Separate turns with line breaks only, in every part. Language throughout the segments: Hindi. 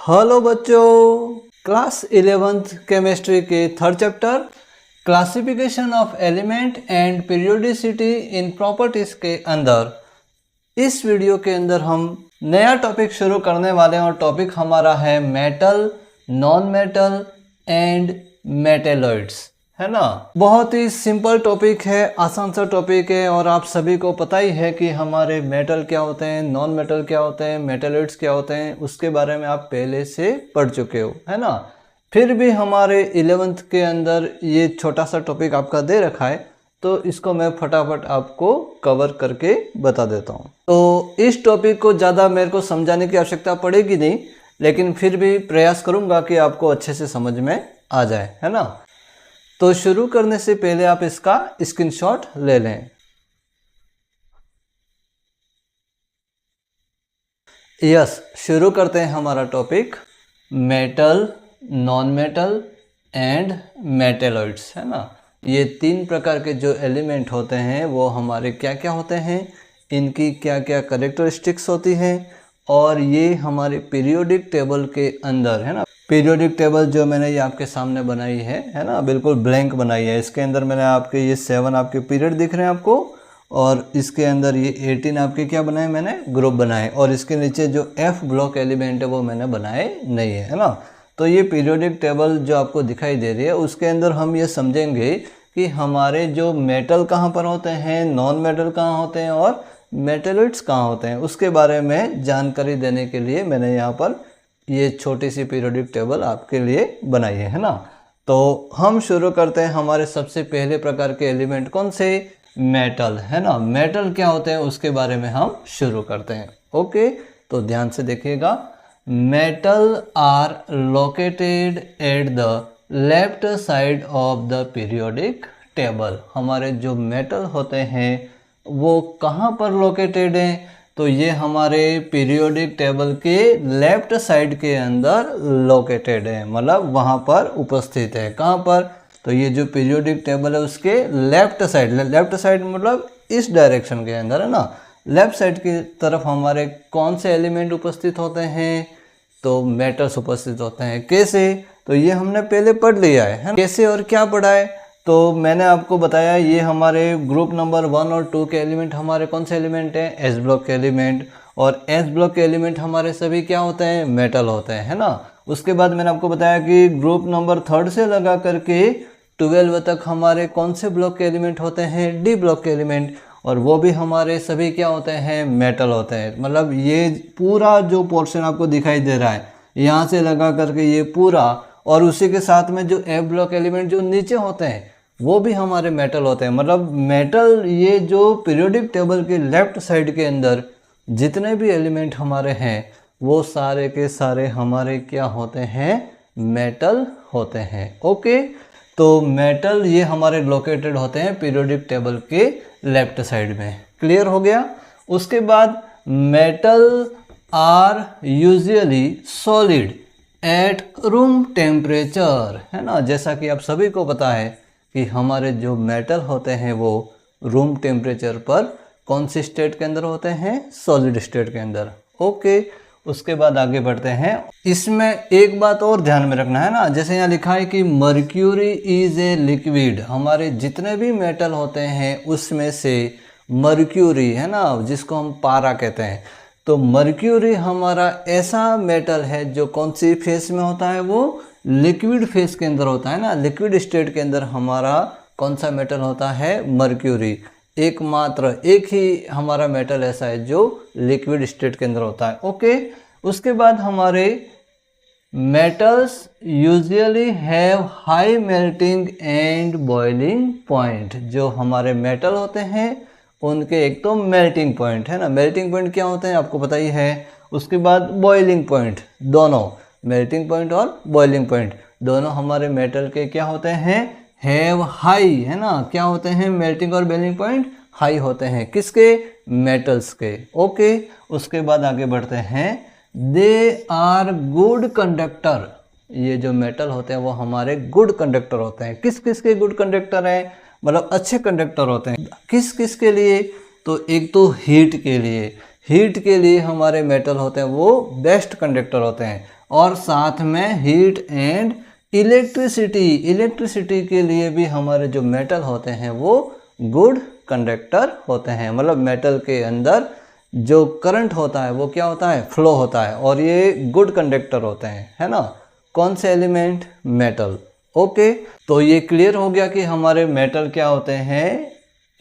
हेलो बच्चों, क्लास 11th केमिस्ट्री के third chapter classification of element and periodicity in properties के अंदर इस वीडियो के अंदर हम नया टॉपिक शुरू करने वाले हैं और टॉपिक हमारा है metal, non metal and metalloids, है ना। बहुत ही सिंपल टॉपिक है, आसान सा टॉपिक है और आप सभी को पता ही है कि हमारे मेटल क्या होते हैं, नॉन मेटल क्या होते हैं, मेटेलॉइड्स क्या होते हैं, उसके बारे में आप पहले से पढ़ चुके हो, है ना। फिर भी हमारे 11th के अंदर ये छोटा सा टॉपिक आपका दे रखा है, तो इसको मैं फटाफट आपको कवर करके बता देता हूँ। तो इस टॉपिक को ज़्यादा मेरे को समझाने की आवश्यकता पड़ेगी नहीं, लेकिन फिर भी प्रयास करूँगा कि आपको अच्छे से समझ में आ जाए, है ना। तो शुरू करने से पहले आप इसका स्क्रीनशॉट ले लें। यस, शुरू करते हैं हमारा topic metal, non metal and metalloids, है ना। ये तीन प्रकार के जो एलिमेंट होते हैं वो हमारे क्या क्या होते हैं, इनकी क्या क्या कैरेक्टरिस्टिक्स होती हैं और ये हमारे पीरियोडिक टेबल के अंदर, है ना। पीरियोडिक टेबल जो मैंने ये आपके सामने बनाई है ना, बिल्कुल ब्लैंक बनाई है। इसके अंदर मैंने आपके ये 7 आपके पीरियड दिख रहे हैं आपको, और इसके अंदर ये 18 आपके क्या बनाए, मैंने ग्रुप बनाए, और इसके नीचे जो F ब्लॉक एलिमेंट है वो मैंने बनाए नहीं है ना। तो ये पीरियोडिक टेबल जो आपको दिखाई दे रही है उसके अंदर हम ये समझेंगे कि हमारे जो मेटल कहाँ पर होते हैं, नॉन मेटल कहाँ होते हैं और मेटेलॉइड्स कहाँ होते हैं, उसके बारे में जानकारी देने के लिए मैंने यहाँ पर ये छोटी सी पीरियोडिक टेबल आपके लिए बनाई है ना। तो हम शुरू करते हैं। हमारे सबसे पहले प्रकार के एलिमेंट कौन से, मेटल, है ना। मेटल क्या होते हैं उसके बारे में हम शुरू करते हैं। ओके, तो ध्यान से देखिएगा। Metal are located at the left side of the periodic table. हमारे जो मेटल होते हैं वो कहाँ पर लोकेटेड हैं, तो ये हमारे पीरियोडिक टेबल के लेफ्ट साइड के अंदर लोकेटेड है, मतलब वहाँ पर उपस्थित है। कहाँ पर, तो ये जो पीरियोडिक टेबल है उसके लेफ्ट साइड मतलब इस डायरेक्शन के अंदर, है ना। लेफ्ट साइड की तरफ हमारे कौन से एलिमेंट उपस्थित होते हैं, तो मेटल्स उपस्थित होते हैं। कैसे, तो ये हमने पहले पढ़ लिया है। कैसे और क्या पढ़ा है, तो मैंने आपको बताया ये हमारे ग्रुप नंबर 1 और 2 के एलिमेंट हमारे कौन से एलिमेंट हैं, एस ब्लॉक के एलिमेंट, और एस ब्लॉक के एलिमेंट हमारे सभी क्या होते हैं, मेटल होते हैं, है ना। उसके बाद मैंने आपको बताया कि ग्रुप नंबर 3 से लगा करके 12 तक हमारे कौन से ब्लॉक के एलिमेंट होते हैं, डी ब्लॉक के एलिमेंट, और वो भी हमारे सभी क्या होते हैं, मेटल होते हैं। मतलब ये पूरा जो पोर्शन आपको दिखाई दे रहा है यहाँ से लगा करके ये पूरा, और उसी के साथ में जो एफ ब्लॉक एलिमेंट जो नीचे होते हैं वो भी हमारे मेटल होते हैं। मतलब मेटल, ये जो पीरियोडिक टेबल के लेफ्ट साइड के अंदर जितने भी एलिमेंट हमारे हैं वो सारे के सारे हमारे क्या होते हैं, मेटल होते हैं। ओके, तो मेटल ये हमारे लोकेटेड होते हैं पीरियोडिक टेबल के लेफ्ट साइड में। क्लियर हो गया। उसके बाद metal are usually solid at room temperature, है ना। जैसा कि आप सभी को पता है कि हमारे जो मेटल होते हैं वो रूम टेम्परेचर पर कौन सी स्टेट के अंदर होते हैं, सॉलिड स्टेट के अंदर। ओके, उसके बाद आगे बढ़ते हैं। इसमें एक बात और ध्यान में रखना है ना, जैसे यहाँ लिखा है कि मर्क्यूरी इज ए लिक्विड। हमारे जितने भी मेटल होते हैं उसमें से मर्क्यूरी, है ना, जिसको हम पारा कहते हैं, तो मर्क्यूरी हमारा ऐसा मेटल है जो कौन सी फेस में होता है, वो लिक्विड फेस के अंदर होता है ना। लिक्विड स्टेट के अंदर हमारा कौन सा मेटल होता है, मर्क्यूरी। एकमात्र एक ही हमारा मेटल ऐसा है जो लिक्विड स्टेट के अंदर होता है। ओके, उसके बाद हमारे metals usually have high melting and boiling point. जो हमारे मेटल होते हैं उनके एक तो मेल्टिंग पॉइंट, है ना। मेल्टिंग पॉइंट क्या होते हैं आपको पता ही है। उसके बाद बॉइलिंग पॉइंट, दोनों मेल्टिंग पॉइंट और बॉइलिंग पॉइंट दोनों हमारे मेटल के क्या होते हैं, हैव हाई, है ना। क्या होते हैं, मेल्टिंग और बॉइलिंग पॉइंट हाई होते हैं, किसके, मेटल्स के। ओके, उसके बाद आगे बढ़ते हैं। They are good conductor. ये जो मेटल होते हैं वो हमारे गुड कंडक्टर होते हैं। किस किस के गुड कंडक्टर हैं, मतलब अच्छे कंडक्टर होते हैं। किस किस के लिए, तो एक तो हीट के लिए, हीट के लिए हमारे मेटल होते हैं वो बेस्ट कंडक्टर होते हैं। और साथ में हीट एंड इलेक्ट्रिसिटी के लिए भी हमारे जो मेटल होते हैं वो गुड कंडक्टर होते हैं। मतलब मेटल के अंदर जो करंट होता है वो क्या होता है, फ्लो होता है, और ये गुड कंडक्टर होते हैं, है ना। कौन से एलिमेंट, मेटल। ओके, तो ये क्लियर हो गया कि हमारे मेटल क्या होते हैं,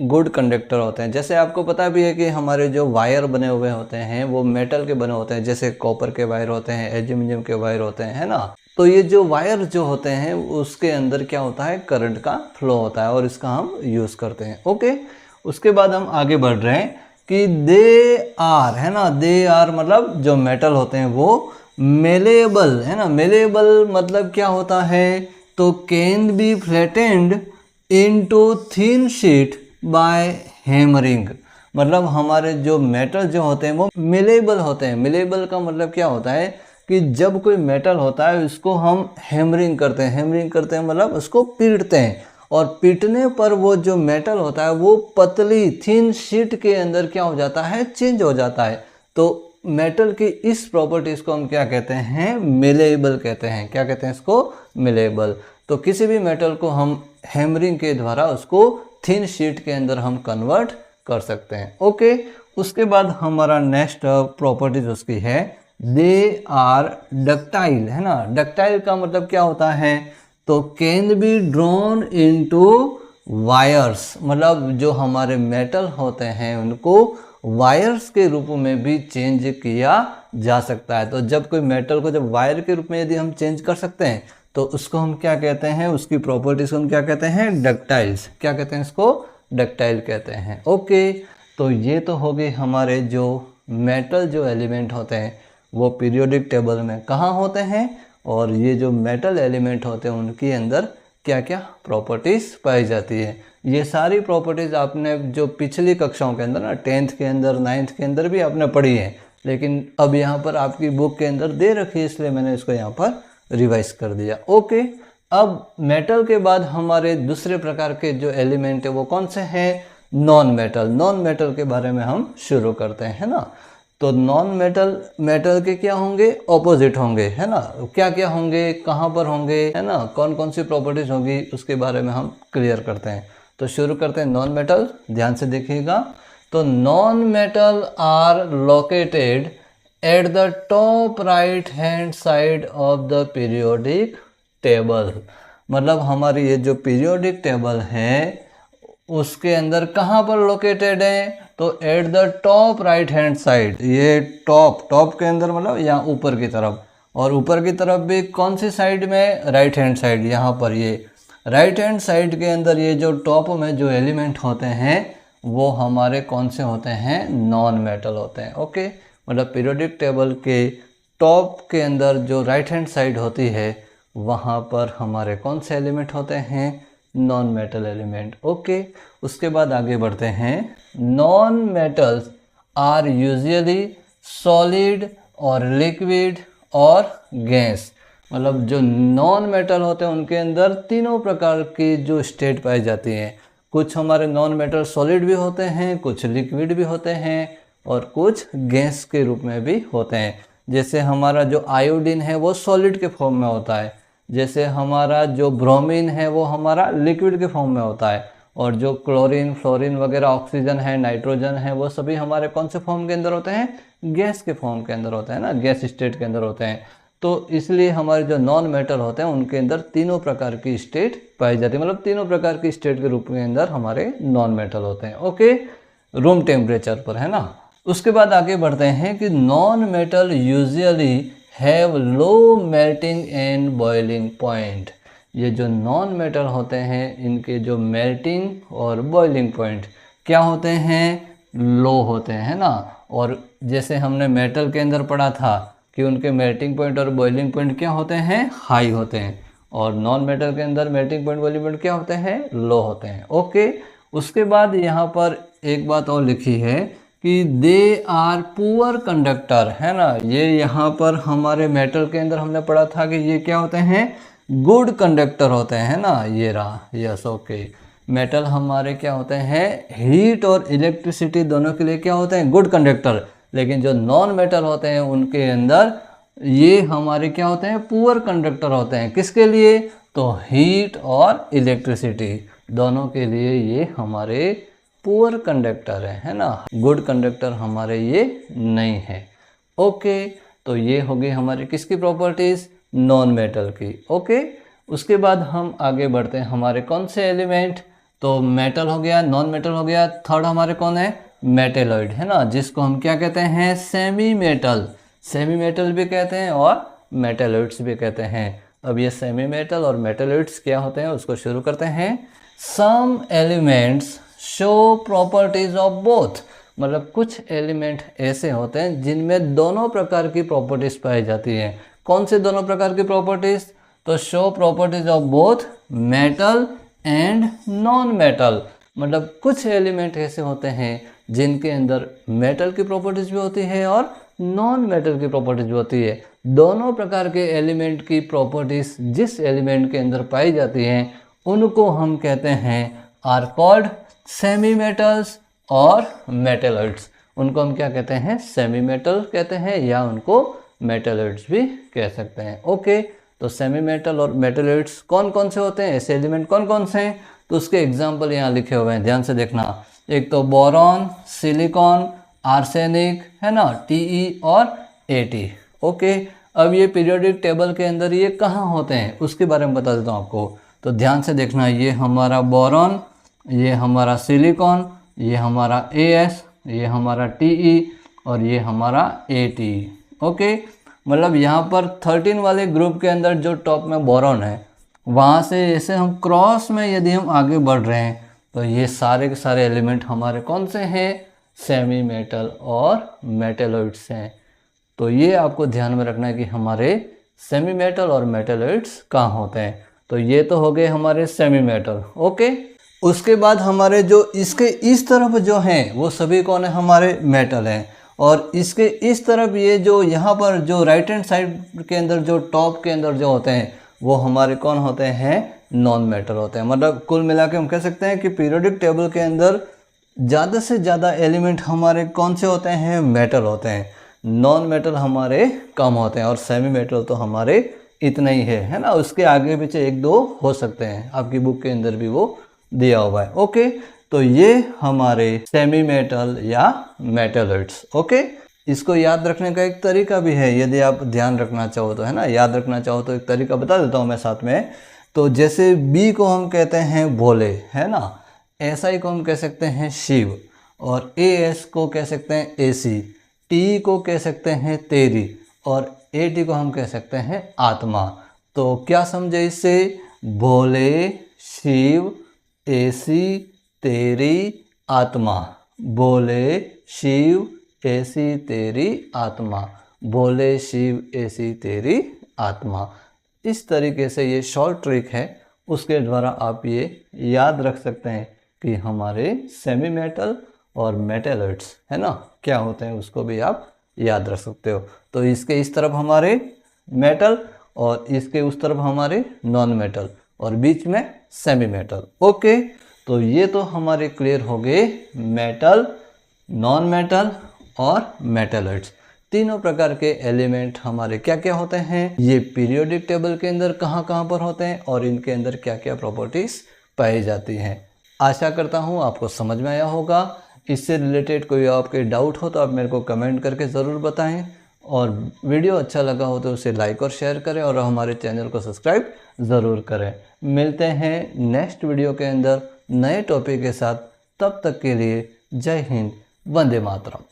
गुड कंडक्टर होते हैं। जैसे आपको पता भी है कि हमारे जो वायर बने हुए होते हैं वो मेटल के बने होते हैं, जैसे कॉपर के वायर होते हैं, एल्यूमिनियम के वायर होते हैं, है ना। तो ये जो वायर जो होते हैं उसके अंदर क्या होता है, करंट का फ्लो होता है और इसका हम यूज़ करते हैं। ओके, उसके बाद हम आगे बढ़ रहे हैं कि दे आर, है ना, दे आर मतलब जो मेटल होते हैं वो मेलेबल, है ना। मेलेबल मतलब क्या होता है, तो can be flattened into thin sheet by hammering. मतलब हमारे जो मेटल जो होते हैं वो मिलेबल होते हैं। मिलेबल का मतलब क्या होता है कि जब कोई मेटल होता है उसको हम हैमरिंग करते हैं, हैमरिंग करते हैं मतलब उसको पीटते हैं, और पीटने पर वो जो मेटल होता है वो पतली थिन शीट के अंदर क्या हो जाता है, चेंज हो जाता है। तो मेटल की इस प्रॉपर्टीज को हम क्या कहते हैं, मिलेबल कहते हैं। क्या कहते हैं इसको, मिलेबल। तो किसी भी मेटल को हम हैमरिंग के द्वारा उसको थिन शीट के अंदर हम कन्वर्ट कर सकते हैं। ओके, उसके बाद हमारा नेक्स्ट प्रॉपर्टीज उसकी है दे आर डक्टाइल, है ना। डक्टाइल का मतलब क्या होता है, तो can be drawn into wires. मतलब जो हमारे मेटल होते हैं उनको वायर्स के रूप में भी चेंज किया जा सकता है। तो जब कोई मेटल को जब वायर के रूप में यदि हम चेंज कर सकते हैं तो उसको हम क्या कहते हैं, उसकी प्रॉपर्टीज को हम क्या कहते हैं, डक्टाइल्स। क्या कहते हैं इसको, डक्टाइल कहते हैं। ओके, तो ये तो हो गए हमारे जो मेटल जो एलिमेंट होते हैं वो पीरियोडिक टेबल में कहाँ होते हैं, और ये जो मेटल एलिमेंट होते हैं उनके अंदर क्या क्या प्रॉपर्टीज़ पाई जाती है। ये सारी प्रॉपर्टीज़ आपने जो पिछली कक्षाओं के अंदर ना 10th के अंदर 9th के अंदर भी आपने पढ़ी है, लेकिन अब यहाँ पर आपकी बुक के अंदर दे रखी है इसलिए मैंने इसको यहाँ पर रिवाइज कर दिया। ओके, अब मेटल के बाद हमारे दूसरे प्रकार के जो एलिमेंट है वो कौन से हैं, नॉन मेटल। नॉन मेटल के बारे में हम शुरू करते हैं, है ना। तो नॉन मेटल, मेटल के क्या होंगे, ऑपोजिट होंगे, है ना। क्या क्या होंगे, कहाँ पर होंगे, है ना, कौन कौन सी प्रॉपर्टीज होगी उसके बारे में हम क्लियर करते हैं। तो शुरू करते हैं नॉन मेटल, ध्यान से देखिएगा। तो non metal are located at the top right hand side of the periodic table. मतलब हमारी ये जो पीरियोडिक टेबल है उसके अंदर कहाँ पर लोकेटेड है, तो eight the top right hand side. ये टॉप के अंदर मतलब यहाँ ऊपर की तरफ, और ऊपर की तरफ भी कौन सी साइड में, राइट हैंड साइड। यहाँ पर ये राइट हैंड साइड के अंदर ये जो टॉप में जो एलिमेंट होते हैं वो हमारे कौन से होते हैं, नॉन मेटल होते हैं। ओके, मतलब पीरियोडिक टेबल के टॉप के अंदर जो राइट हैंड साइड होती है वहाँ पर हमारे कौन से एलिमेंट होते हैं, नॉन मेटल एलिमेंट। ओके, उसके बाद आगे बढ़ते हैं। Non metals are usually solid और लिक्विड और गैस। मतलब जो नॉन मेटल होते हैं उनके अंदर तीनों प्रकार की जो स्टेट पाई जाती हैं। कुछ हमारे नॉन मेटल सॉलिड भी होते हैं, कुछ लिक्विड भी होते हैं, और कुछ गैस के रूप में भी होते हैं। जैसे हमारा जो आयोडीन है वो सॉलिड के फॉर्म में होता है, जैसे हमारा जो ब्रोमीन है वो हमारा लिक्विड के फॉर्म में होता है, और जो क्लोरीन, फ्लोरीन वगैरह, ऑक्सीजन है, नाइट्रोजन है, वो सभी हमारे कौन से फॉर्म के अंदर होते हैं, गैस के फॉर्म के अंदर होते हैं ना, गैस स्टेट के अंदर होते हैं। तो इसलिए हमारे जो नॉन मेटल होते हैं उनके अंदर तीनों प्रकार की स्टेट पाई जाती है। मतलब तीनों प्रकार की स्टेट के रूप के अंदर हमारे नॉन मेटल होते हैं। ओके, रूम टेम्परेचर पर, है ना। उसके बाद आगे बढ़ते हैं कि non metal usually have low melting and boiling point. ये जो नॉन मेटल होते हैं इनके जो मेल्टिंग और बॉइलिंग पॉइंट क्या होते हैं, लो होते हैं, है ना। और जैसे हमने मेटल के अंदर पढ़ा था कि उनके मेल्टिंग पॉइंट और बॉइलिंग पॉइंट क्या होते हैं, हाई होते हैं, और नॉन मेटल के अंदर मेल्टिंग पॉइंट, बॉइलिंग पॉइंट क्या होते हैं, लो होते हैं। ओके, उसके बाद यहाँ पर एक बात और लिखी है कि दे आर पुअर कंडक्टर, है ना। ये यहाँ पर हमारे मेटल के अंदर हमने पढ़ा था कि ये क्या होते हैं, गुड कंडक्टर होते हैं, है ना। ये रहा, यस, ओके। मेटल हमारे क्या होते हैं, हीट और इलेक्ट्रिसिटी दोनों के लिए क्या होते हैं, गुड कंडक्टर। लेकिन जो नॉन मेटल होते हैं उनके अंदर ये हमारे क्या होते हैं, पुअर कंडक्टर होते हैं। किसके लिए? तो हीट और इलेक्ट्रिसिटी दोनों के लिए ये हमारे पुअर कंडक्टर है ना। गुड कंडक्टर हमारे ये नहीं है। ओके, तो ये हो गई हमारी किसकी प्रॉपर्टीज? नॉन मेटल की। ओके, उसके बाद हम आगे बढ़ते हैं हमारे कौन से एलिमेंट? तो मेटल हो गया, नॉन मेटल हो गया, थर्ड हमारे कौन है? मेटेलॉइड है ना, जिसको हम क्या कहते हैं? Semi metal. सेमी मेटल भी कहते हैं और मेटेलॉइड्स भी कहते हैं। अब ये सेमी मेटल और मेटेलॉइड्स क्या होते हैं उसको शुरू करते हैं। Some elements show properties of both, मतलब कुछ एलिमेंट ऐसे होते हैं जिनमें दोनों प्रकार की प्रॉपर्टीज पाई जाती हैं। कौन से दोनों प्रकार की प्रॉपर्टीज? तो show properties of both metal and non metal, मतलब कुछ एलिमेंट ऐसे होते हैं जिनके अंदर मेटल की प्रॉपर्टीज भी होती है और नॉन मेटल की प्रॉपर्टीज भी होती है। दोनों प्रकार के एलिमेंट की प्रॉपर्टीज जिस एलिमेंट के अंदर पाई जाती हैं उनको हम कहते हैं आर कॉल्ड सेमी मेटल्स और मेटेलॉइड्स। उनको हम क्या कहते हैं? सेमी मेटल कहते हैं या उनको मेटेलॉइड्स भी कह सकते हैं। ओके, तो सेमी मेटल और मेटेलॉइड्स कौन कौन से होते हैं, ऐसे एलिमेंट कौन कौन से हैं? तो उसके एग्जाम्पल यहाँ लिखे हुए हैं, ध्यान से देखना। एक तो बोरॉन, सिलिकॉन, आर्सेनिक है ना, Te और At। ओके, अब ये पीरियोडिक टेबल के अंदर ये कहाँ होते हैं उसके बारे में बता देता हूँ आपको। तो ध्यान से देखना, ये हमारा बोरॉन, ये हमारा सिलिकॉन, ये हमारा As, ये हमारा Te और ये हमारा At। ओके, मतलब यहाँ पर 13 वाले ग्रुप के अंदर जो टॉप में बोरॉन है, वहाँ से जैसे हम क्रॉस में यदि हम आगे बढ़ रहे हैं तो ये सारे के सारे एलिमेंट हमारे कौन से हैं? सेमी मेटल और मेटेलॉइड्स हैं। तो ये आपको ध्यान में रखना है कि हमारे सेमी मेटल और मेटेलॉइड्स कहाँ होते हैं। तो ये तो हो गए हमारे सेमी मेटल। ओके, उसके बाद हमारे जो इसके इस तरफ जो हैं वो सभी कौन है? हमारे मेटल हैं। और इसके इस तरफ ये जो यहाँ पर जो राइट हैंड साइड के अंदर जो टॉप के अंदर जो होते हैं वो हमारे कौन होते हैं? नॉन मेटल होते हैं। मतलब कुल मिला के हम कह सकते हैं कि पीरियोडिक टेबल के अंदर ज़्यादा से ज़्यादा एलिमेंट हमारे कौन से होते हैं? मेटल होते हैं। नॉन मेटल हमारे कम होते हैं और सेमी मेटल तो हमारे इतना ही है ना। उसके आगे पीछे एक दो हो सकते हैं, आपकी बुक के अंदर भी वो दिया हुआ है। ओके, तो ये हमारे सेमी मेटल या मेटेलॉइड्स। ओके, इसको याद रखने का एक तरीका भी है, यदि आप ध्यान रखना चाहो तो है ना, याद रखना चाहो तो एक तरीका बता देता हूँ मैं साथ में। तो जैसे बी को हम कहते हैं भोले है ना, SI को हम कह सकते हैं शिव, और AS को कह सकते हैं एसी, TE को कह सकते हैं तेरी, और AT को हम कह सकते हैं आत्मा। तो क्या समझे इससे? भोले, शिव, एसी, तेरी, आत्मा। भोले, शिव, एसी, तेरी, आत्मा। भोले, शिव, एसी, तेरी, आत्मा। इस तरीके से ये शॉर्ट ट्रिक है, उसके द्वारा आप ये याद रख सकते हैं कि हमारे सेमी मेटल और मेटेलॉइड्स है ना क्या होते हैं, उसको भी आप याद रख सकते हो। तो इसके इस तरफ हमारे मेटल और इसके उस तरफ हमारे नॉन मेटल और बीच में सेमी मेटल। ओके, तो ये तो हमारे क्लियर हो गए मेटल, नॉन मेटल और मेटेलॉइड्स। तीनों प्रकार के एलिमेंट हमारे क्या क्या होते हैं, ये पीरियोडिक टेबल के अंदर कहाँ कहाँ पर होते हैं और इनके अंदर क्या क्या प्रॉपर्टीज पाई जाती हैं। आशा करता हूँ आपको समझ में आया होगा। इससे रिलेटेड कोई आपके डाउट हो तो आप मेरे को कमेंट करके ज़रूर बताएं, और वीडियो अच्छा लगा हो तो उसे लाइक और शेयर करें और हमारे चैनल को सब्सक्राइब ज़रूर करें। मिलते हैं नेक्स्ट वीडियो के अंदर नए टॉपिक के साथ, तब तक के लिए जय हिंद, वंदे मातरम।